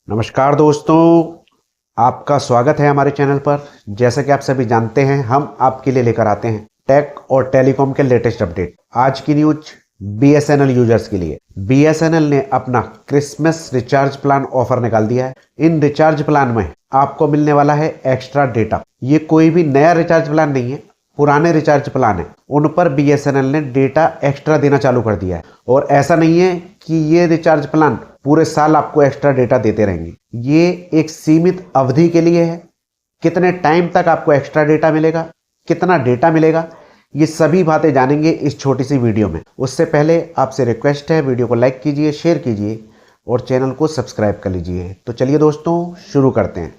नमस्कार दोस्तों, आपका स्वागत है हमारे चैनल पर। जैसा कि आप सभी जानते हैं, हम आपके लिए लेकर आते हैं टेक और टेलीकॉम के लेटेस्ट अपडेट। आज की न्यूज बीएसएनएल यूजर्स के लिए। बीएसएनएल ने अपना क्रिसमस रिचार्ज प्लान ऑफर निकाल दिया है। इन रिचार्ज प्लान में आपको मिलने वाला है एक्स्ट्रा डेटा। ये कोई भी नया रिचार्ज प्लान नहीं है, पुराने रिचार्ज प्लान है, उन पर बीएसएनएल ने डेटा एक्स्ट्रा देना चालू कर दिया है। और ऐसा नहीं है कि ये रिचार्ज प्लान पूरे साल आपको एक्स्ट्रा डेटा देते रहेंगे। ये एक सीमित अवधि के लिए है। कितने टाइम तक आपको एक्स्ट्रा डेटा मिलेगा, कितना डेटा मिलेगा, ये सभी बातें जानेंगे इस छोटी सी वीडियो में। उससे पहले आपसे रिक्वेस्ट है, वीडियो को लाइक कीजिए, शेयर कीजिए और चैनल को सब्सक्राइब कर लीजिए। तो चलिए दोस्तों, शुरू करते हैं।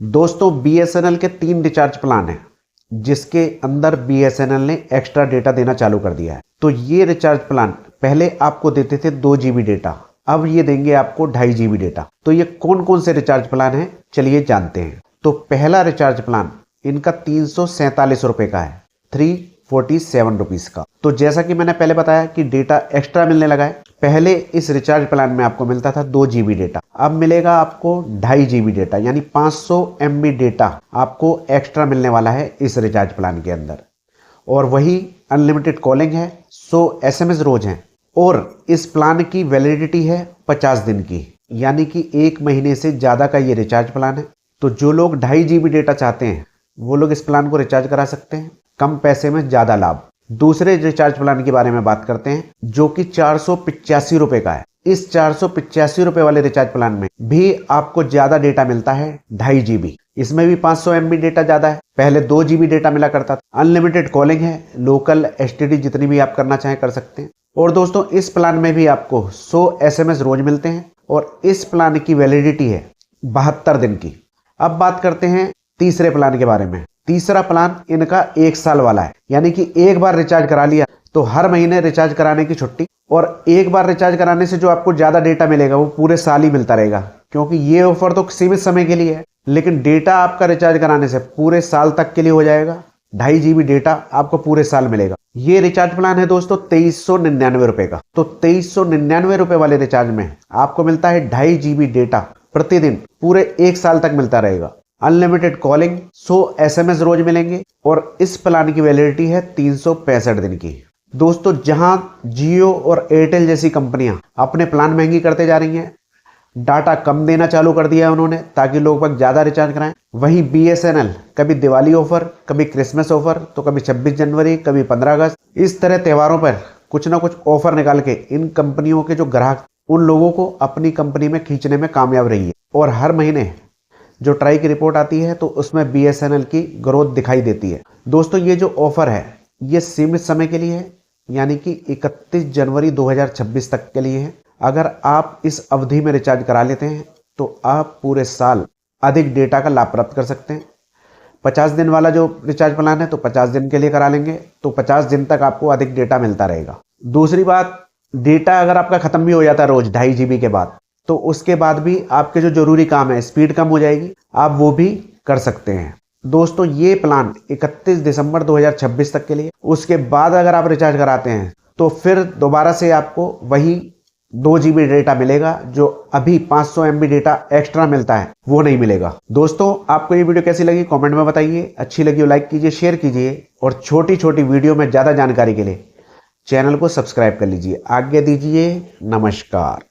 दोस्तों, बीएसएनएल के 3 रिचार्ज प्लान हैं जिसके अंदर बीएसएनएल ने एक्स्ट्रा डेटा देना चालू कर दिया है। तो ये रिचार्ज प्लान पहले आपको देते थे 2 GB डेटा, अब ये देंगे आपको 2.5 GB डेटा। तो ये कौन कौन से रिचार्ज प्लान हैं, चलिए जानते हैं। तो पहला रिचार्ज प्लान इनका 347 रुपए का है, 347 रुपीज का। तो जैसा कि मैंने पहले बताया कि डेटा एक्स्ट्रा मिलने लगा है। पहले इस रिचार्ज प्लान में आपको मिलता था 2 GB डेटा, अब मिलेगा आपको 2.5 GB डेटा, यानी 500 MB डेटा आपको एक्स्ट्रा मिलने वाला है इस रिचार्ज प्लान के अंदर। और वही अनलिमिटेड कॉलिंग है, 100 SMS रोज हैं। और इस प्लान की वैलिडिटी है 50 दिन की, यानी कि 1 महीने से ज़्यादा का ये रिचार्ज प्लान है। तो जो लोग 2.5 GB डेटा चाहते हैं वो लोग इस प्लान को रिचार्ज करा सकते हैं, कम पैसे में ज़्यादा लाभ। दूसरे रिचार्ज प्लान के बारे में बात करते हैं जो कि 485 रुपए का है। इस 485 रुपए वाले रिचार्ज प्लान में भी आपको ज्यादा डेटा मिलता है, 2.5 GB। इसमें भी 500 MB डेटा ज्यादा है, पहले 2 GB डेटा मिला करता था। अनलिमिटेड कॉलिंग है, लोकल STD जितनी भी आप करना चाहें कर सकते हैं। और दोस्तों, इस प्लान में भी आपको 100 SMS रोज मिलते हैं और इस प्लान की वैलिडिटी है 72 दिन की। अब बात करते हैं तीसरे प्लान के बारे में। तीसरा प्लान इनका 1 साल वाला है, यानी कि एक बार रिचार्ज करा लिया तो हर महीने रिचार्ज कराने की छुट्टी। और एक बार रिचार्ज कराने से जो आपको ज्यादा डेटा मिलेगा वो पूरे साल ही मिलता रहेगा, क्योंकि ये ऑफर तो सीमित समय के लिए है, लेकिन डेटा आपका रिचार्ज कराने से पूरे साल तक के लिए हो जाएगा। 2.5 GB डेटा आपको पूरे साल मिलेगा। ये रिचार्ज प्लान है दोस्तों 2399 रुपए का। तो 2399 रुपए वाले रिचार्ज में आपको मिलता है 2.5 GB डेटा प्रतिदिन, पूरे 1 साल तक मिलता रहेगा। अनलिमिटेड कॉलिंग, 100 SMS रोज मिलेंगे और इस प्लान की वैलिडिटी है 365 दिन की। दोस्तों, जहां जियो और एयरटेल जैसी कंपनियां अपने प्लान महंगी करते जा रही हैं, डाटा कम देना चालू कर दिया है उन्होंने ताकि लोग वक्त ज्यादा रिचार्ज कराएं, वहीं बीएसएनएल कभी दिवाली ऑफर, कभी क्रिसमस ऑफर, तो कभी 26 जनवरी, कभी 15 अगस्त, इस तरह त्योहारों पर कुछ ना कुछ ऑफर निकाल के इन कंपनियों के जो ग्राहक, उन लोगों को अपनी कंपनी में खींचने में कामयाब रही है। और हर महीने जो ट्राई की रिपोर्ट आती है तो उसमें बीएसएनएल की ग्रोथ दिखाई देती है। दोस्तों, ये जो ऑफर है ये सीमित समय के लिए है, यानी कि 31 जनवरी 2026 तक के लिए है। अगर आप इस अवधि में रिचार्ज करा लेते हैं तो आप पूरे साल अधिक डेटा का लाभ प्राप्त कर सकते हैं। 50 दिन वाला जो रिचार्ज प्लान है तो 50 दिन के लिए करा लेंगे तो 50 दिन तक आपको अधिक डेटा मिलता रहेगा। दूसरी बात, डेटा अगर आपका खत्म भी हो जाता है रोज 2.5 GB के बाद, तो उसके बाद भी आपके जो जरूरी काम है, स्पीड कम हो जाएगी, आप वो भी कर सकते हैं। दोस्तों, ये प्लान 31 दिसंबर 2026 तक के लिए। उसके बाद अगर आप रिचार्ज कराते हैं तो फिर दोबारा से आपको वही 2 GB डेटा मिलेगा, जो अभी 500 MB डेटा एक्स्ट्रा मिलता है वो नहीं मिलेगा। दोस्तों, आपको ये वीडियो कैसी लगी कमेंट में बताइए। अच्छी लगी हो लाइक कीजिए, शेयर कीजिए और छोटी छोटी वीडियो में ज्यादा जानकारी के लिए चैनल को सब्सक्राइब कर लीजिए। आज्ञा दीजिए, नमस्कार।